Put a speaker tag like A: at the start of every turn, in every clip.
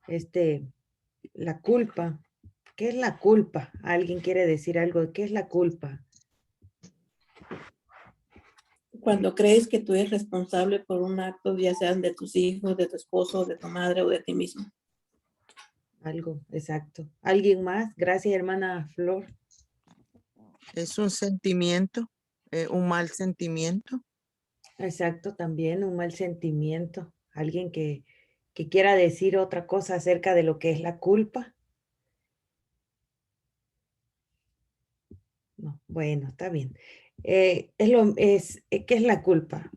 A: este, la culpa. ¿Qué es la culpa? ¿Alguien quiere decir algo de qué es la culpa?
B: Cuando crees que tú eres responsable por un acto, ya sean de tus hijos, de tu esposo, de tu madre o de ti mismo.
A: Algo, exacto. ¿Alguien más? Gracias, hermana Flor.
C: Es un sentimiento, un mal sentimiento.
A: Exacto, también un mal sentimiento. Alguien que quiera decir otra cosa acerca de lo que es la culpa. No, bueno, está bien. ¿Qué es la culpa?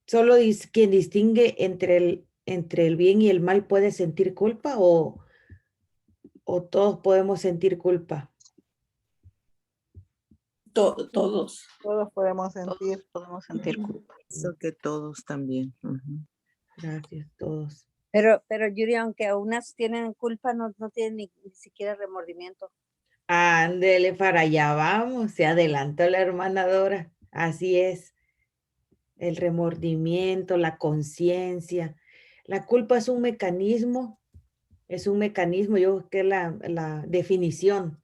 A: ¿Solo quien distingue entre el bien y el mal puede sentir culpa o todos podemos sentir culpa?
B: Todos.
D: Todos podemos sentir culpa.
C: Eso que todos también. Ujú.
A: Gracias, todos.
E: Pero Yuri, aunque unas tienen culpa, no tienen ni siquiera remordimiento.
A: Ándele, para allá vamos, se adelantó la hermana Dora. Así es, el remordimiento, la conciencia. La culpa es un mecanismo, yo creo que la definición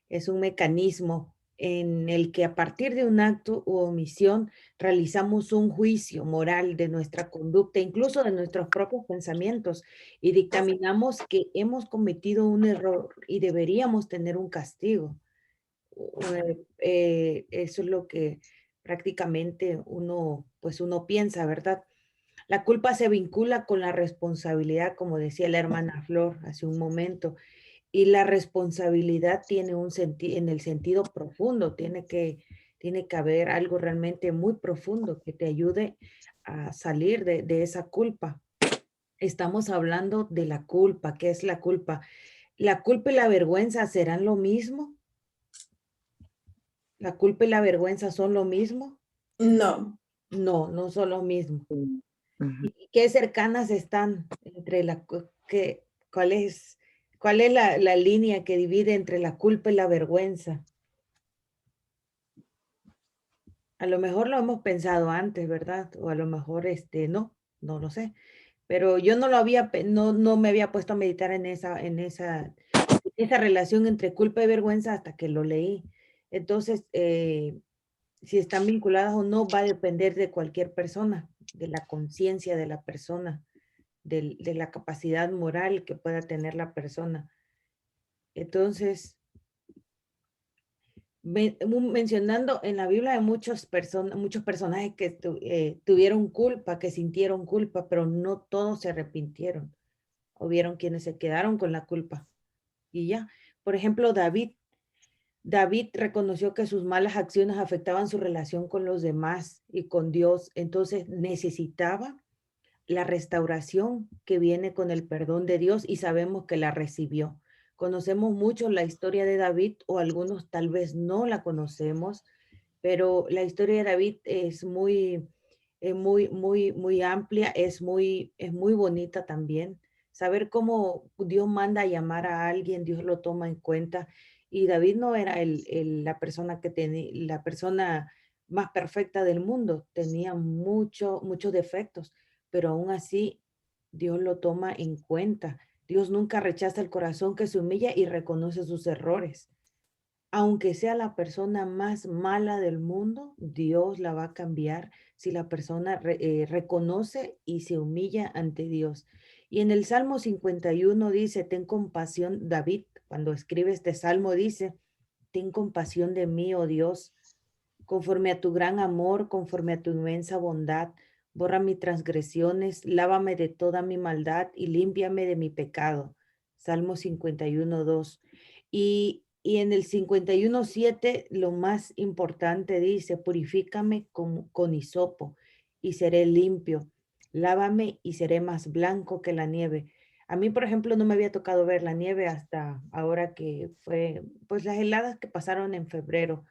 A: es un mecanismo en el que a partir de un acto u omisión realizamos un juicio moral de nuestra conducta, incluso de nuestros propios pensamientos, y dictaminamos que hemos cometido un error y deberíamos tener un castigo. Eso es lo que prácticamente uno piensa, ¿verdad? La culpa se vincula con la responsabilidad, como decía la hermana Flor hace un momento, y la responsabilidad tiene un sentido, en el sentido profundo, tiene que haber algo realmente muy profundo que te ayude a salir de esa culpa. Estamos hablando de la culpa. ¿Qué es la culpa? ¿La culpa y la vergüenza serán lo mismo? ¿La culpa y la vergüenza son lo mismo?
B: No.
A: No, no son lo mismo.
C: Ujú.
A: ¿Y qué cercanas están entre cuál es la línea que divide entre la culpa y la vergüenza? A lo mejor lo hemos pensado antes, ¿verdad? O a lo mejor no lo sé. Pero yo no me había puesto a meditar en esa relación entre culpa y vergüenza hasta que lo leí. Entonces, si están vinculadas o no va a depender de cualquier persona, de la conciencia de la persona, de la capacidad moral que pueda tener la persona. Entonces, mencionando en la Biblia hay muchos personajes que tuvieron culpa, que sintieron culpa, pero no todos se arrepintieron. Hubieron quienes se quedaron con la culpa. Y ya, por ejemplo, David reconoció que sus malas acciones afectaban su relación con los demás y con Dios. Entonces necesitaba la restauración que viene con el perdón de Dios y sabemos que la recibió. Conocemos mucho la historia de David o algunos tal vez no la conocemos, pero la historia de David es muy amplia, es muy bonita también. Saber cómo Dios manda a llamar a alguien, Dios lo toma en cuenta. Y David no era la persona que tenía, la persona más perfecta del mundo, tenía muchos defectos, pero aún así Dios lo toma en cuenta. Dios nunca rechaza el corazón que se humilla y reconoce sus errores. Aunque sea la persona más mala del mundo, Dios la va a cambiar si la persona reconoce y se humilla ante Dios. Y en el Salmo 51 dice, ten compasión, David, cuando escribe este salmo dice, ten compasión de mí, oh Dios, conforme a tu gran amor, conforme a tu inmensa bondad, borra mis transgresiones, lávame de toda mi maldad y límpiame de mi pecado. Salmo 51:2. Y en el 51:7, lo más importante dice, purifícame con hisopo y seré limpio. Lávame y seré más blanco que la nieve. A mí, por ejemplo, no me había tocado ver la nieve hasta ahora que fue, pues las heladas que pasaron en febrero.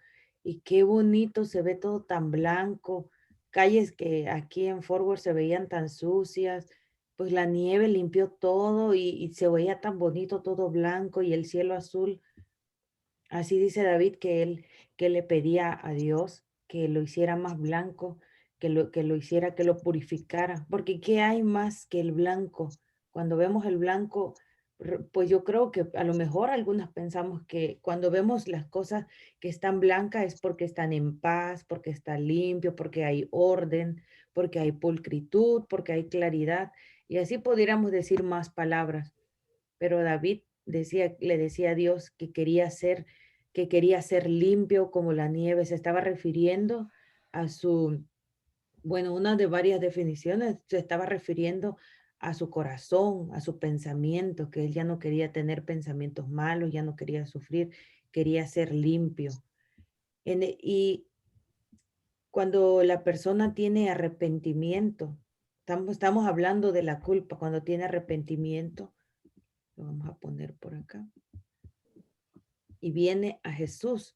A: Y qué bonito, se ve todo tan blanco, calles que aquí en Fort Worth se veían tan sucias, pues la nieve limpió todo y se veía tan bonito, todo blanco y el cielo azul. Así dice David que le pedía a Dios que lo hiciera más blanco, que lo hiciera, que lo purificara, porque ¿qué hay más que el blanco? Cuando vemos el blanco, pues yo creo que a lo mejor algunas pensamos que cuando vemos las cosas que están blancas es porque están en paz, porque está limpio, porque hay orden, porque hay pulcritud, porque hay claridad. Y así pudiéramos decir más palabras. Pero David le decía a Dios que quería ser limpio como la nieve. Se estaba refiriendo a su, bueno, una de varias definiciones, se estaba refiriendo a su corazón, a su pensamiento, que él ya no quería tener pensamientos malos, ya no quería sufrir, quería ser limpio. Y cuando la persona tiene arrepentimiento, estamos hablando de la culpa, cuando tiene arrepentimiento, lo vamos a poner por acá, y viene a Jesús.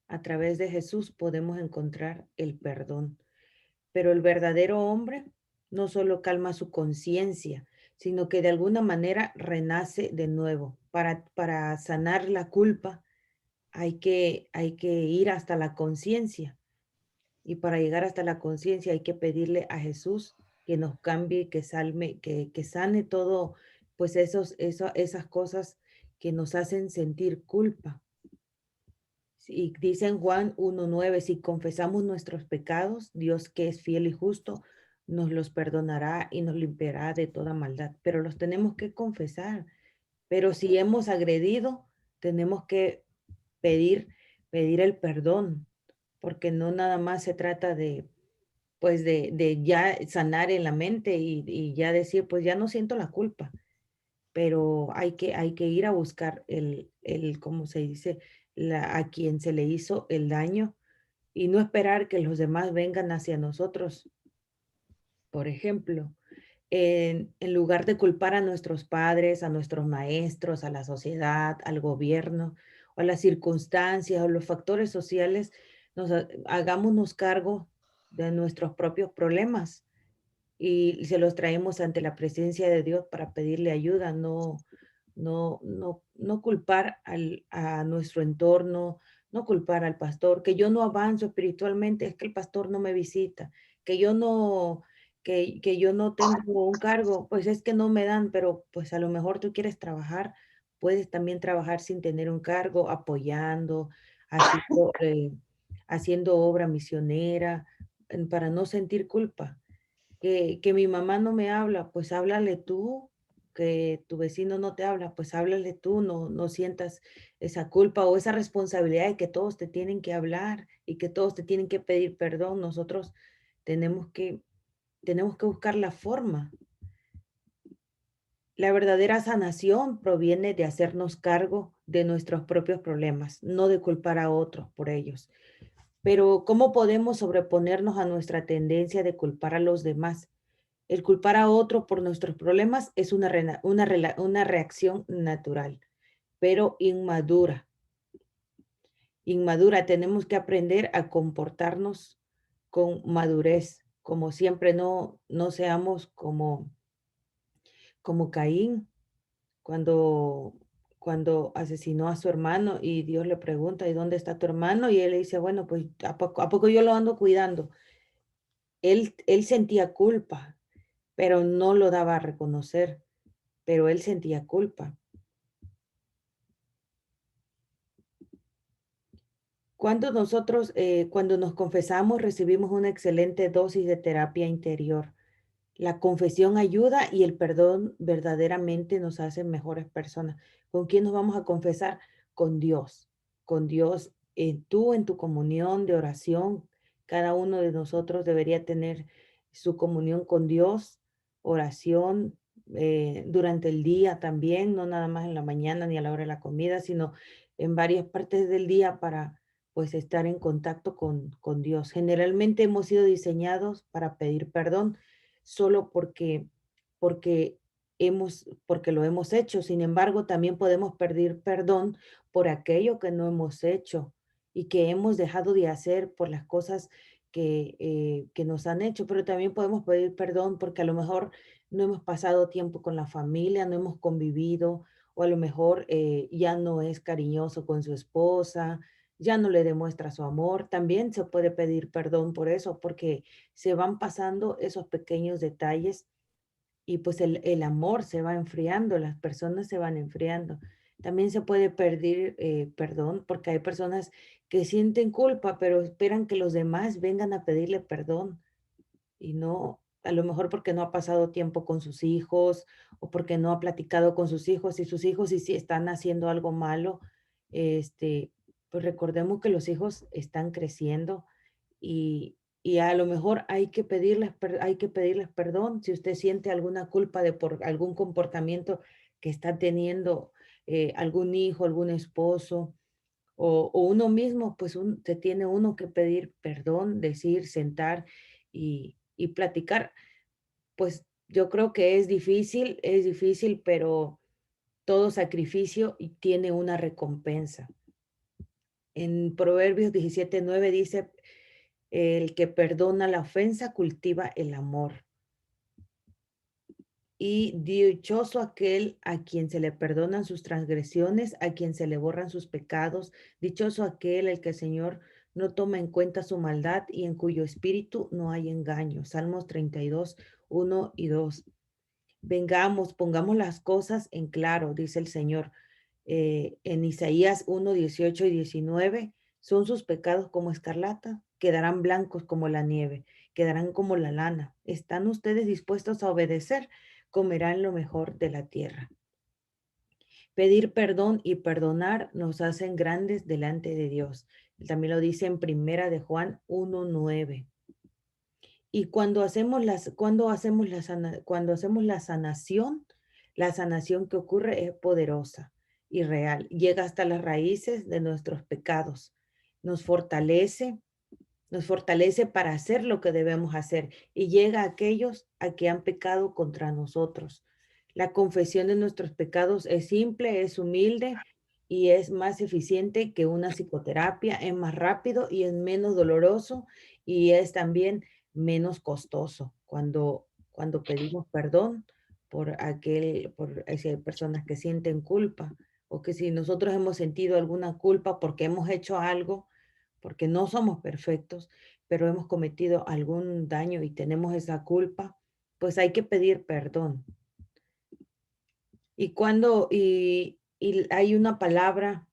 A: A través de Jesús podemos encontrar el perdón. Pero el verdadero hombre no solo calma su conciencia, sino que de alguna manera renace de nuevo. Para sanar la culpa hay que ir hasta la conciencia. Y para llegar hasta la conciencia hay que pedirle a Jesús que nos cambie, que sane todo, pues esas cosas que nos hacen sentir culpa. Y dice en Juan 1:9, si confesamos nuestros pecados, Dios que es fiel y justo, nos los perdonará y nos limpiará de toda maldad. Pero los tenemos que confesar. Pero si hemos agredido, tenemos que pedir, pedir el perdón, porque no nada más se trata de, pues de ya sanar en la mente y ya decir, pues ya no siento la culpa, pero hay que ir a buscar ¿cómo se dice? A quien se le hizo el daño y no esperar que los demás vengan hacia nosotros. Por ejemplo, en lugar de culpar a nuestros padres, a nuestros maestros, a la sociedad, al gobierno, o a las circunstancias o los factores sociales, hagámonos cargo de nuestros propios problemas y se los traemos ante la presencia de Dios para pedirle ayuda, no culpar a nuestro entorno, no culpar al pastor, que yo no avanzo espiritualmente, es que el pastor no me visita, que yo no, que yo no tengo un cargo, pues es que no me dan, pero pues a lo mejor tú quieres trabajar, puedes también trabajar sin tener un cargo, apoyando, haciendo, haciendo obra misionera, para no sentir culpa. Que mi mamá no me habla, pues háblale tú, que tu vecino no te habla, pues háblale tú, no sientas esa culpa o esa responsabilidad de que todos te tienen que hablar y que todos te tienen que pedir perdón. Nosotros tenemos que, tenemos que buscar la forma. La verdadera sanación proviene de hacernos cargo de nuestros propios problemas, no de culpar a otros por ellos. Pero ¿cómo podemos sobreponernos a nuestra tendencia de culpar a los demás? El culpar a otro por nuestros problemas es una reacción natural, pero inmadura. Inmadura, tenemos que aprender a comportarnos con madurez. Como siempre, no seamos como Caín cuando, cuando asesinó a su hermano y Dios le pregunta, ¿y dónde está tu hermano? Y él le dice, bueno, pues a poco yo lo ando cuidando? Él sentía culpa, pero no lo daba a reconocer, pero él sentía culpa. Cuando nos confesamos, recibimos una excelente dosis de terapia interior. La confesión ayuda y el perdón verdaderamente nos hace mejores personas. ¿Con quién nos vamos a confesar? Con Dios. Con Dios, tú en tu comunión de oración. Cada uno de nosotros debería tener su comunión con Dios, oración durante el día también, no nada más en la mañana ni a la hora de la comida, sino en varias partes del día para pues estar en contacto con Dios. Generalmente hemos sido diseñados para pedir perdón solo porque porque lo hemos hecho. Sin embargo, también podemos pedir perdón por aquello que no hemos hecho y que hemos dejado de hacer por las cosas que nos han hecho, pero también podemos pedir perdón porque a lo mejor no hemos pasado tiempo con la familia, no hemos convivido, o a lo mejor ya no es cariñoso con su esposa, ya no le demuestra su amor. También se puede pedir perdón por eso, porque se van pasando esos pequeños detalles y pues el amor se va enfriando, las personas se van enfriando. También se puede perder perdón, porque hay personas que sienten culpa, pero esperan que los demás vengan a pedirle perdón y no, a lo mejor porque no ha pasado tiempo con sus hijos o porque no ha platicado con sus hijos y sus hijos si están haciendo algo malo, este, pues recordemos que los hijos están creciendo y a lo mejor hay que pedirles perdón si usted siente alguna culpa de por algún comportamiento que está teniendo algún hijo, algún esposo o uno mismo, pues se tiene uno que pedir perdón, decir, sentar y platicar. Pues yo creo que es difícil, pero todo sacrificio y tiene una recompensa. En Proverbios 17:9 dice, el que perdona la ofensa cultiva el amor. Y dichoso aquel a quien se le perdonan sus transgresiones, a quien se le borran sus pecados. Dichoso aquel el que el Señor no toma en cuenta su maldad y en cuyo espíritu no hay engaño. Salmos 32, 1 y 2. Vengamos, pongamos las cosas en claro, dice el Señor. En Isaías 1, 18 y 19, son sus pecados como escarlata, quedarán blancos como la nieve, quedarán como la lana. ¿Están ustedes dispuestos a obedecer? Comerán lo mejor de la tierra. Pedir perdón y perdonar nos hacen grandes delante de Dios. También lo dice en Primera de Juan 1:9. Y cuando hacemos la sanación que ocurre es poderosa y real. Llega hasta las raíces de nuestros pecados. Nos fortalece, nos fortalece para hacer lo que debemos hacer y llega a aquellos a que han pecado contra nosotros. La confesión de nuestros pecados es simple, es humilde y es más eficiente que una psicoterapia, es más rápido y es menos doloroso y es también menos costoso cuando pedimos perdón por si hay personas que sienten culpa o que si nosotros hemos sentido alguna culpa porque hemos hecho algo, porque no somos perfectos, pero hemos cometido algún daño y tenemos esa culpa, pues hay que pedir perdón. Y hay una palabra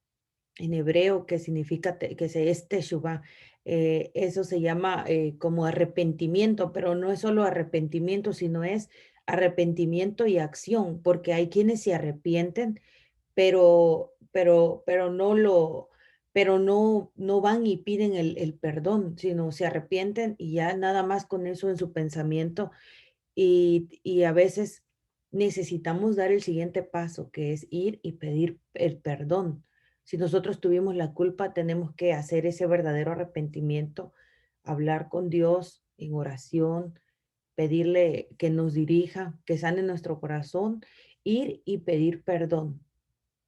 A: en hebreo que significa, es teshuvah, eso se llama como arrepentimiento, pero no es solo arrepentimiento, sino es arrepentimiento y acción, porque hay quienes se arrepienten, pero no van y piden el perdón, sino se arrepienten y ya nada más con eso en su pensamiento y a veces necesitamos dar el siguiente paso, que es ir y pedir el perdón. Si nosotros tuvimos la culpa, tenemos que hacer ese verdadero arrepentimiento, hablar con Dios en oración, pedirle que nos dirija, que sane nuestro corazón, ir y pedir perdón,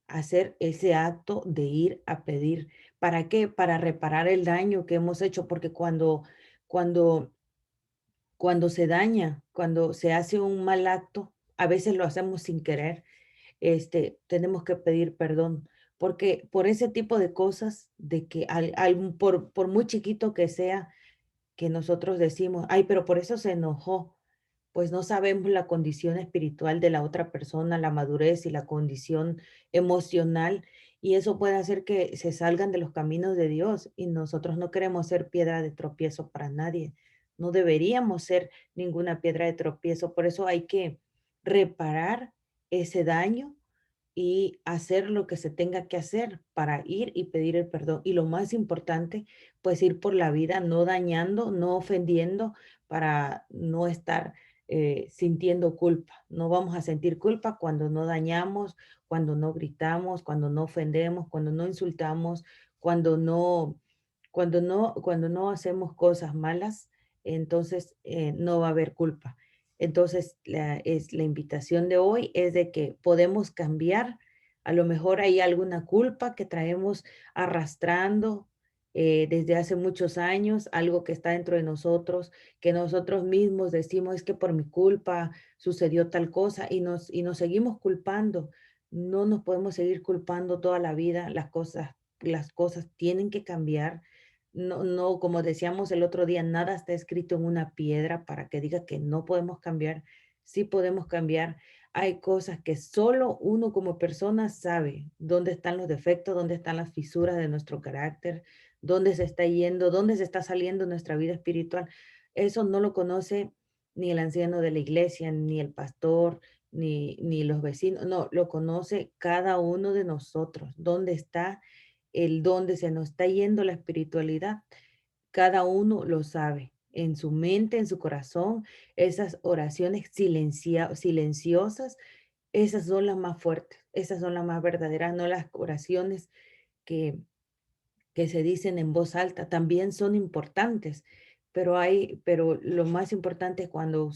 A: hacer ese acto de ir a pedir. ¿Para qué? Para reparar el daño que hemos hecho, porque cuando cuando se daña, cuando se hace un mal acto, a veces lo hacemos sin querer, tenemos que pedir perdón, porque por ese tipo de cosas, de que por muy chiquito que sea, que nosotros decimos, ay, pero por eso se enojó, pues no sabemos la condición espiritual de la otra persona, la madurez y la condición emocional, y eso puede hacer que se salgan de los caminos de Dios, y nosotros no queremos ser piedra de tropiezo para nadie. No deberíamos ser ninguna piedra de tropiezo, por eso hay que reparar ese daño y hacer lo que se tenga que hacer para ir y pedir el perdón. Y lo más importante, pues ir por la vida no dañando, no ofendiendo, para no estar sintiendo culpa. No vamos a sentir culpa cuando no dañamos, cuando no gritamos, cuando no ofendemos, cuando no insultamos, cuando no hacemos cosas malas, entonces no va a haber culpa. Entonces, la invitación de hoy es de que podemos cambiar. A lo mejor hay alguna culpa que traemos arrastrando desde hace muchos años, algo que está dentro de nosotros, que nosotros mismos decimos es que por mi culpa sucedió tal cosa y nos seguimos culpando. No nos podemos seguir culpando toda la vida. Las cosas tienen que cambiar. No, como decíamos el otro día, nada está escrito en una piedra para que diga que no podemos cambiar. sí podemos cambiar. Hay cosas que solo uno como persona sabe dónde están los defectos, dónde están las fisuras de nuestro carácter, dónde se está yendo, dónde se está saliendo nuestra vida espiritual. Eso no lo conoce ni el anciano de la iglesia, ni el pastor, ni los vecinos. No, lo conoce cada uno de nosotros. ¿Dónde está dónde se nos está yendo la espiritualidad? Cada uno lo sabe. En su mente, en su corazón, esas oraciones silenciosas, esas son las más fuertes, esas son las más verdaderas, no las oraciones que, que se dicen en voz alta. También son importantes, pero lo más importante es cuando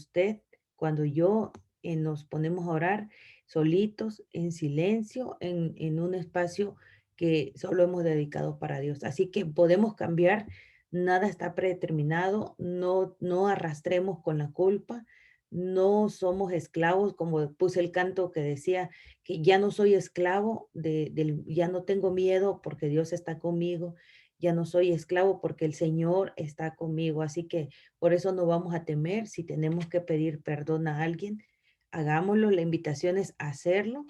A: yo nos ponemos a orar solitos, en silencio, en un espacio que solo hemos dedicado para Dios. Así que podemos cambiar, nada está predeterminado, no arrastremos con la culpa, no somos esclavos, como puse el canto que decía que ya no soy esclavo, ya no tengo miedo porque Dios está conmigo, ya no soy esclavo porque el Señor está conmigo. Así que por eso no vamos a temer. Si tenemos que pedir perdón a alguien, hagámoslo. La invitación es hacerlo,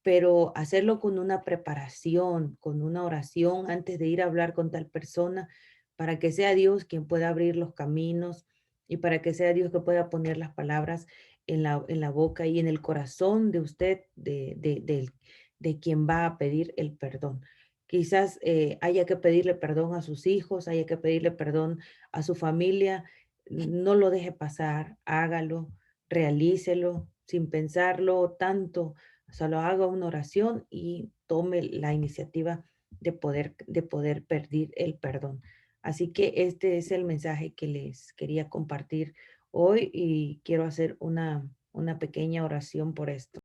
A: pero hacerlo con una preparación, con una oración antes de ir a hablar con tal persona, para que sea Dios quien pueda abrir los caminos y para que sea Dios que pueda poner las palabras en la boca y en el corazón de usted, de quien va a pedir el perdón. Quizás haya que pedirle perdón a sus hijos, haya que pedirle perdón a su familia. No lo deje pasar, hágalo, realícelo sin pensarlo tanto. Solo haga una oración y tome la iniciativa de poder pedir el perdón. Así que este es el mensaje que les quería compartir hoy y quiero hacer una pequeña oración por esto.